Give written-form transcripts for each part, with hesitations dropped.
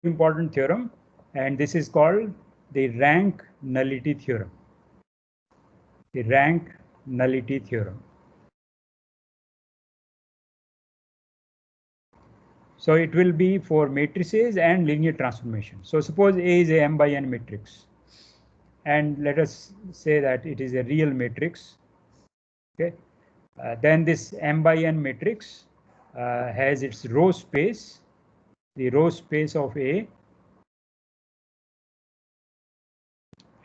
important theorem, and this is called the rank nullity theorem. The rank nullity theorem. So it will be for matrices and linear transformation. So suppose A is a m by n matrix, and let us say that it is a real matrix. Okay, then this m by n matrix has its row space, the row space of A,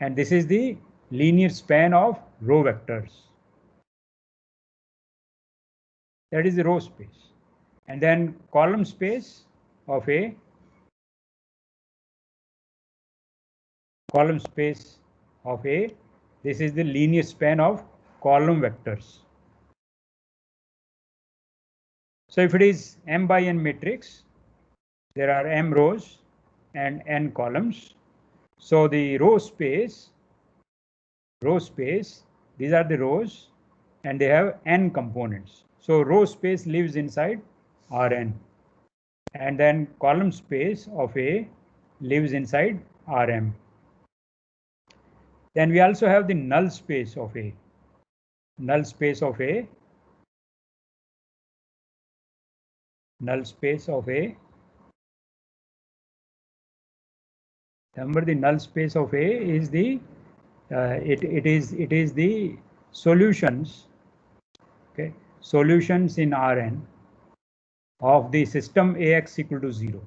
and this is the linear span of row vectors. That is the row space. And then column space of A, column space of A, this is the linear span of column vectors. So if it is m by n matrix, there are m rows and n columns. So the row space, these are the rows, and they have n components. So row space lives inside Rn, and then column space of A lives inside Rm. Then we also have the null space of A. Null space of A. Null space of A. Remember, the null space of A is the it is the solutions. Okay, solutions in Rn of the system Ax equal to 0.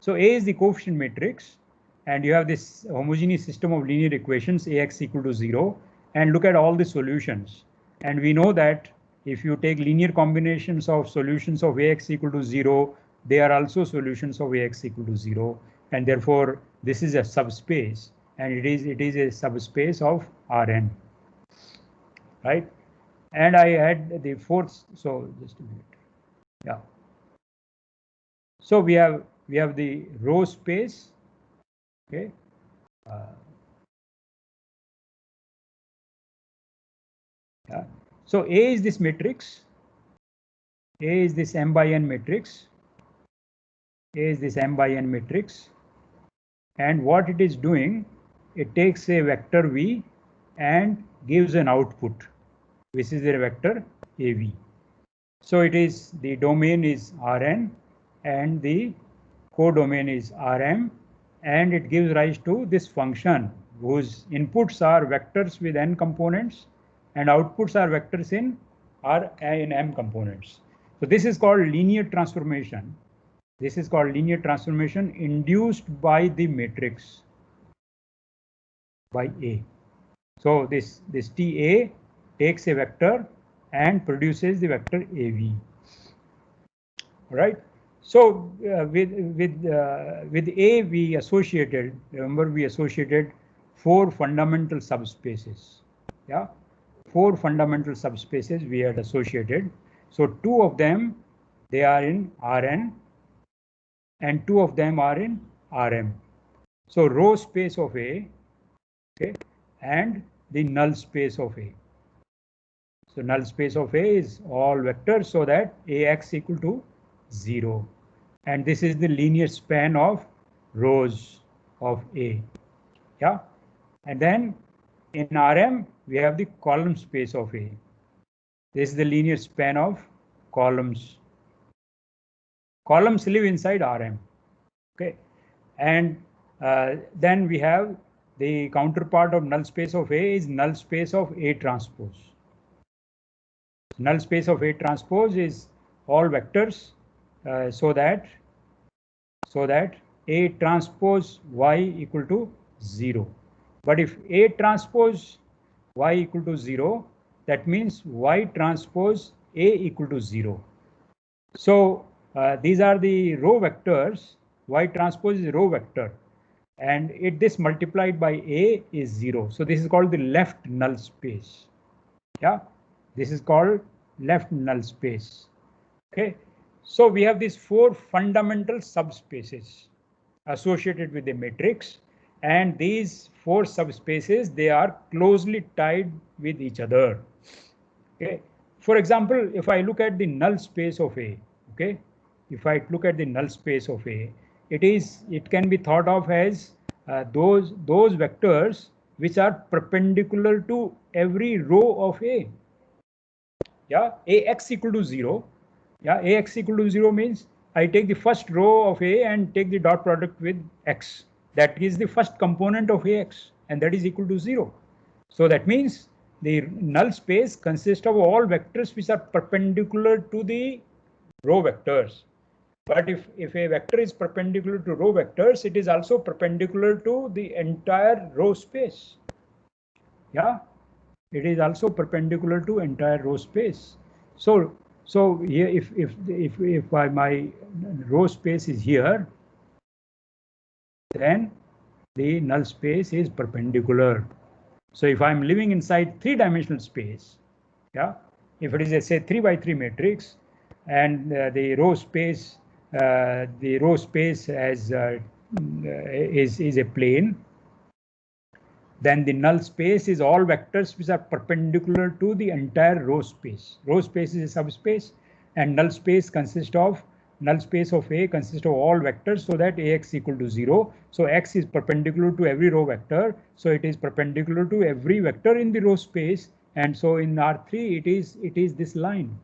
So A is the coefficient matrix, and you have this homogeneous system of linear equations Ax equal to 0, and look at all the solutions. And we know that if you take linear combinations of solutions of Ax equal to 0, they are also solutions of Ax equal to 0, and therefore this is a subspace, and it is a subspace of Rn, right? And I had the fourth, so just a minute. Yeah. So we have the row space. Okay. Yeah. So A is this matrix. A is this m by n matrix. A is this m by n matrix. And what it is doing, it takes a vector V and gives an output, which is a vector AV. So it is, the domain is Rn and the codomain is Rm, and it gives rise to this function whose inputs are vectors with n components and outputs are vectors in m components. So this is called linear transformation. This is called linear transformation induced by the matrix, by A. So this TA takes a vector and produces the vector AV. All right. So with A we associated, remember, we associated 4 fundamental subspaces. Yeah, 4 fundamental subspaces we had associated. So 2 of them, they are in Rn, and 2 of them are in Rm. So row space of A, okay, and the null space of A. So null space of A is all vectors, so that Ax equal to 0. And this is the linear span of rows of A. Yeah. And then in Rm, we have the column space of A. This is the linear span of columns. Columns live inside Rm. Okay. And then we have the counterpart of null space of A is null space of A transpose. Null space of A transpose is all vectors, so that A transpose Y equal to 0. But if A transpose Y equal to 0, that means Y transpose A equal to 0. So these are the row vectors. Y transpose is a row vector, and this multiplied by A is 0. So this is called the left null space. Yeah, this is called left null space. Okay, so we have these 4 fundamental subspaces associated with the matrix, and these 4 subspaces, they are closely tied with each other. Okay, for example, if I look at the null space of A, okay, if I look at the null space of A, it can be thought of as those vectors which are perpendicular to every row of A. Yeah, Ax equal to 0. Yeah, Ax equal to 0 means I take the first row of A and take the dot product with x. That is the first component of Ax, and that is equal to 0. So that means the null space consists of all vectors which are perpendicular to the row vectors. But if a vector is perpendicular to row vectors, it is also perpendicular to the entire row space. Yeah, it is also perpendicular to entire row space. So here, if my row space is here, then the null space is perpendicular. So if I'm living inside three-dimensional space, yeah, if it is a say 3 by 3 matrix, and the row space as is a plane, then the null space is all vectors which are perpendicular to the entire row space. Row space is a subspace, and null space of A consists of all vectors, so that Ax equal to 0. So x is perpendicular to every row vector, so it is perpendicular to every vector in the row space, and so in R3 it is this line.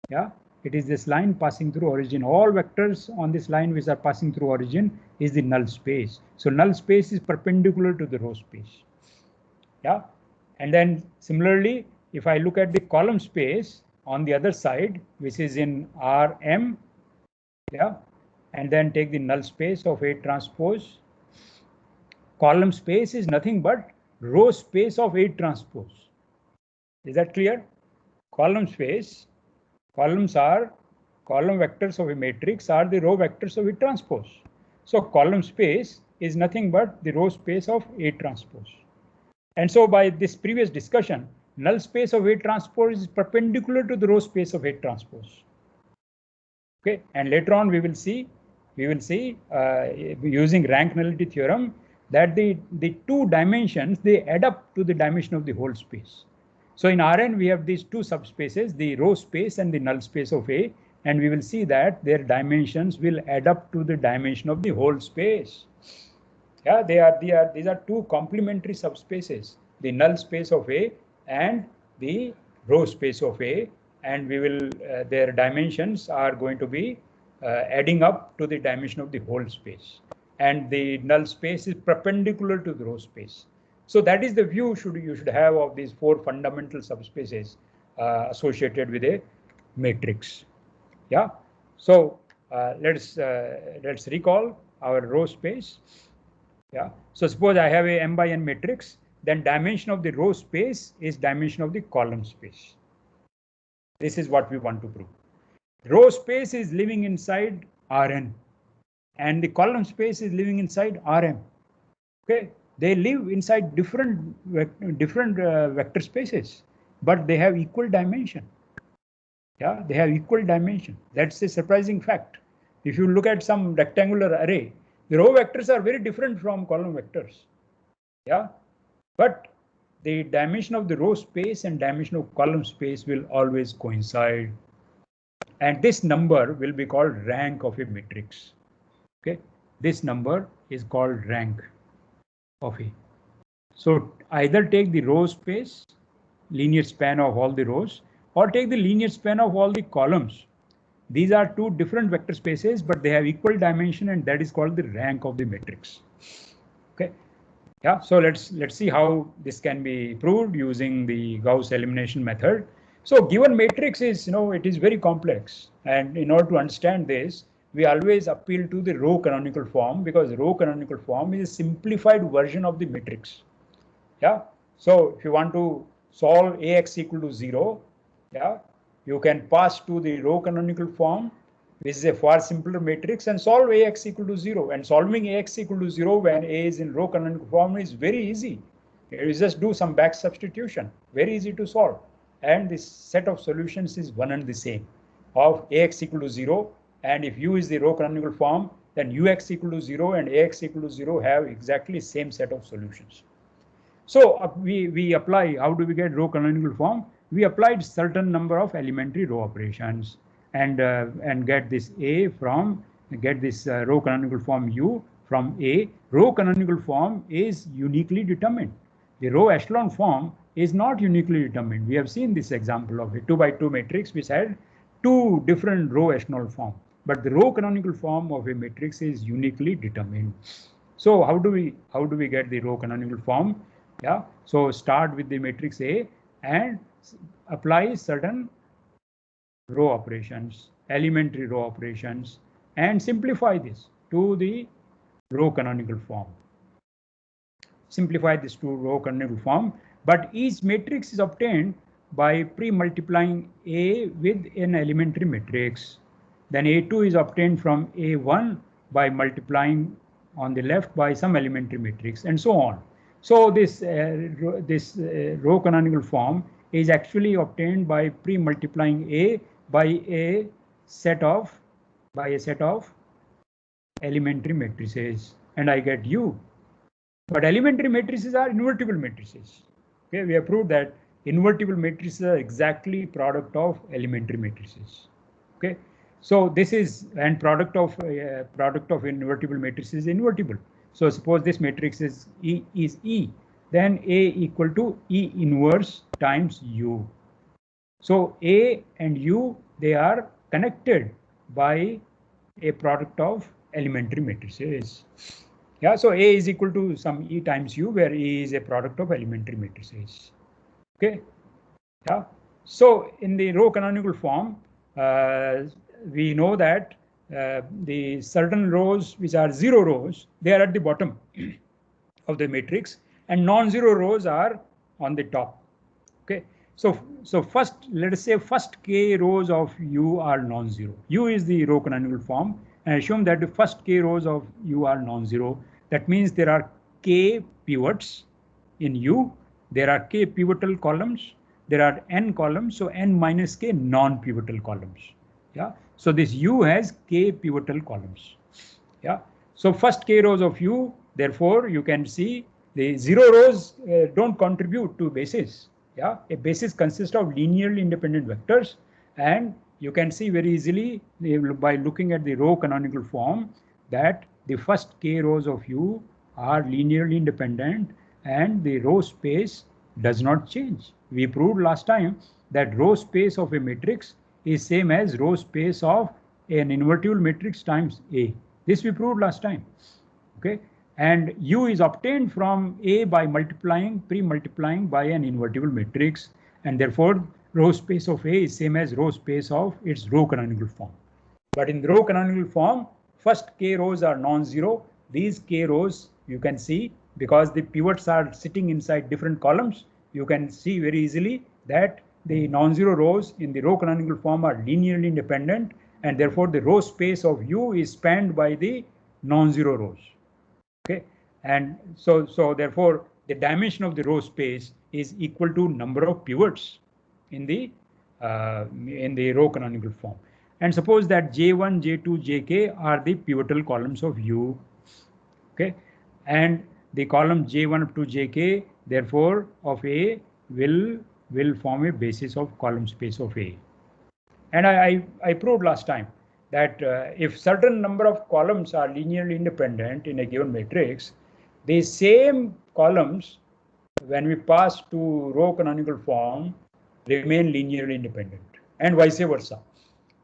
Yeah, it is this line passing through origin. All vectors on this line which are passing through origin is the null space. So null space is perpendicular to the row space. Yeah, and then similarly, if I look at the column space on the other side, which is in Rm, yeah, and then take the null space of A transpose. Column space is nothing but row space of A transpose. Is that clear? Column space, column vectors of a matrix are the row vectors of A transpose. So column space is nothing but the row space of A transpose. And so by this previous discussion, null space of A transpose is perpendicular to the row space of A transpose. Okay, and later on we will see using rank nullity theorem that the two dimensions, they add up to the dimension of the whole space. So in Rn we have these two subspaces, the row space and the null space of A, and we will see that their dimensions will add up to the dimension of the whole space. Yeah, these are two complementary subspaces, the null space of A and the row space of A, and we will their dimensions are going to be adding up to the dimension of the whole space, and the null space is perpendicular to the row space. So that is the view you should have of these four fundamental subspaces associated with a matrix. Yeah, so let's recall our row space. Yeah, so suppose I have a m by n matrix, then dimension of the row space is dimension of the column space. This is what we want to prove. Row space is living inside Rn, and the column space is living inside Rm. Okay, they live inside different vector spaces, but they have equal dimension. Yeah, they have equal dimension. That's a surprising fact. If you look at some rectangular array, the row vectors are very different from column vectors. Yeah, but the dimension of the row space and dimension of column space will always coincide. And this number will be called rank of a matrix. Okay, this number is called rank of A. So either take the row space, linear span of all the rows, or take the linear span of all the columns. These are two different vector spaces, but they have equal dimension, and that is called the rank of the matrix. Okay, yeah. So let's see how this can be proved using the Gauss elimination method. So given matrix is, it is very complex, and in order to understand this, we always appeal to the row canonical form, because row canonical form is a simplified version of the matrix. Yeah. So if you want to solve Ax equal to 0, yeah, you can pass to the row canonical form, which is a far simpler matrix, and solve Ax equal to 0. And solving Ax equal to 0 when A is in row canonical form is very easy. You just do some back substitution, very easy to solve. And this set of solutions is one and the same of Ax equal to 0. And if U is the row canonical form, then Ux equal to 0 and Ax equal to 0 have exactly same set of solutions. So we apply, how do we get row canonical form? We applied certain number of elementary row operations and get this A from get this row canonical form U from A. Row canonical form is uniquely determined. The row echelon form is not uniquely determined. We have seen this example of a 2 by 2 matrix which had two different row echelon form, but the row canonical form of a matrix is uniquely determined. So how do we get the row canonical form? Yeah, so start with the matrix A and apply certain row operations, elementary row operations, and simplify this to the row canonical form. Simplify this to row canonical form, but each matrix is obtained by pre-multiplying A with an elementary matrix. Then A2 is obtained from A1 by multiplying on the left by some elementary matrix, and so on. So this row canonical form is actually obtained by pre-multiplying A by a set of elementary matrices, and I get U. But elementary matrices are invertible matrices. Okay, we have proved that invertible matrices are exactly product of elementary matrices. Okay, so this is, and product of invertible matrices is invertible. So suppose this matrix is E, then A equal to E inverse times U. So A and U, they are connected by a product of elementary matrices. Yeah, so A is equal to some E times U, where E is a product of elementary matrices. Okay. Yeah. So in the row canonical form, we know that the certain rows which are zero rows, they are at the bottom of the matrix, and non-zero rows are on the top. Okay. So first, let us say first k rows of U are non-zero. U is the row canonical form, and assume that the first k rows of U are non-zero. That means there are k pivots in U. There are k pivotal columns. There are n columns, so n minus k non-pivotal columns. Yeah. So this U has k pivotal columns. Yeah. So first k rows of U, therefore you can see the zero rows don't contribute to basis. Yeah, a basis consists of linearly independent vectors, and you can see very easily by looking at the row canonical form that the first k rows of U are linearly independent and the row space does not change. We proved last time that row space of a matrix is same as row space of an invertible matrix times A. This we proved last time. Okay. And U is obtained from A by pre-multiplying by an invertible matrix, and therefore row space of A is same as row space of its row canonical form. But in the row canonical form, first k rows are non-zero. These k rows, you can see, because the pivots are sitting inside different columns, you can see very easily that the non-zero rows in the row canonical form are linearly independent, and therefore the row space of U is spanned by the non-zero rows. Okay, and so therefore the dimension of the row space is equal to number of pivots in the row canonical form. And suppose that J1, J2, Jk are the pivotal columns of U. Okay, and the column J1 up to Jk, therefore of A will form a basis of column space of A. And I proved last time that if certain number of columns are linearly independent in a given matrix, the same columns, when we pass to row canonical form, remain linearly independent, and vice versa.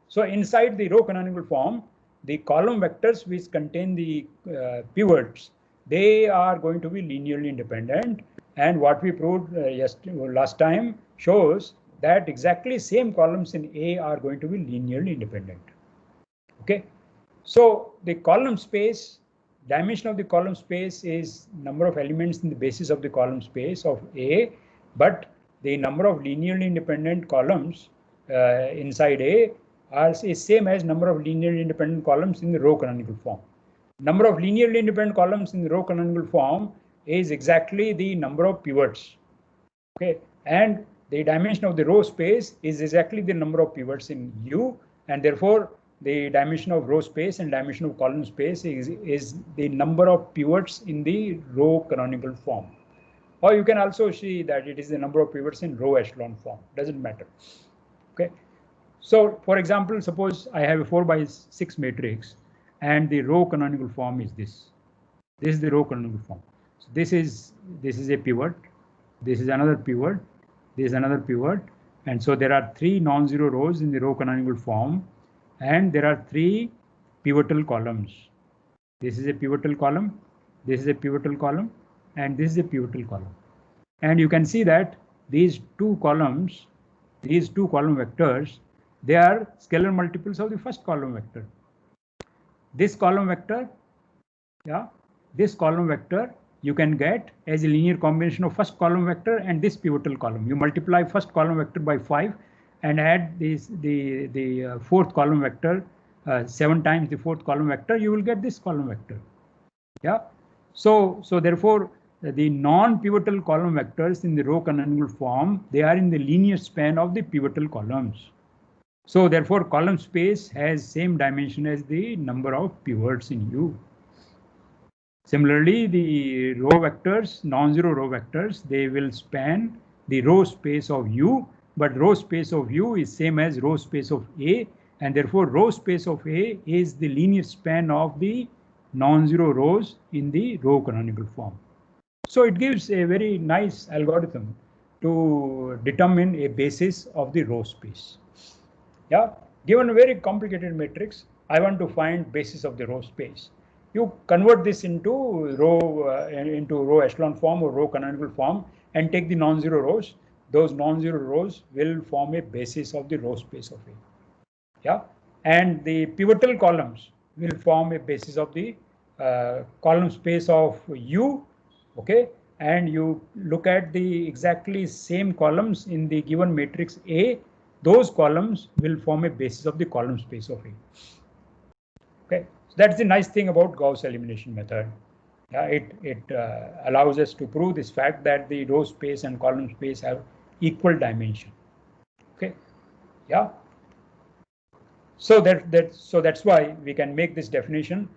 So inside the row canonical form, the column vectors which contain the pivots, they are going to be linearly independent. And what we proved last time shows that exactly same columns in A are going to be linearly independent. Okay, so the column space, dimension of the column space is number of elements in the basis of the column space of A, but the number of linearly independent columns inside A is same as number of linearly independent columns in the row canonical form. Number of linearly independent columns in the row canonical form is exactly the number of pivots. Okay, and the dimension of the row space is exactly the number of pivots in U, and therefore the dimension of row space and dimension of column space is the number of pivots in the row canonical form. Or you can also see that it is the number of pivots in row echelon form. Doesn't matter. Okay. So for example, suppose I have a 4 by 6 matrix, and the row canonical form is this. This is the row canonical form. So this is a pivot. This is another pivot. This is another pivot. And so there are 3 non-zero rows in the row canonical form, and there are 3 pivotal columns. This is a pivotal column. This is a pivotal column, and this is a pivotal column. And you can see that these two column vectors, they are scalar multiples of the first column vector. This column vector, this column vector you can get as a linear combination of first column vector and this pivotal column. You multiply first column vector by 5 and add the fourth column vector 7 times the fourth column vector, you will get this column vector. So therefore the non-pivotal column vectors in the row canonical form, they are in the linear span of the pivotal columns. So therefore column space has same dimension as the number of pivots in U. Similarly, the row vectors, non-zero row vectors, they will span the row space of U, but row space of U is same as row space of A, and therefore row space of A is the linear span of the non-zero rows in the row canonical form. So it gives a very nice algorithm to determine a basis of the row space. Given a very complicated matrix, I want to find basis of the row space. You convert this into row echelon form or row canonical form and take the non-zero rows. Those non-zero rows will form a basis of the row space of A. And the pivotal columns will form a basis of the column space of U. Okay, and you look at the exactly same columns in the given matrix A. Those columns will form a basis of the column space of A. Okay, so that's the nice thing about Gauss elimination method. It allows us to prove this fact that the row space and column space have equal dimension. Okay, so that's why we can make this definition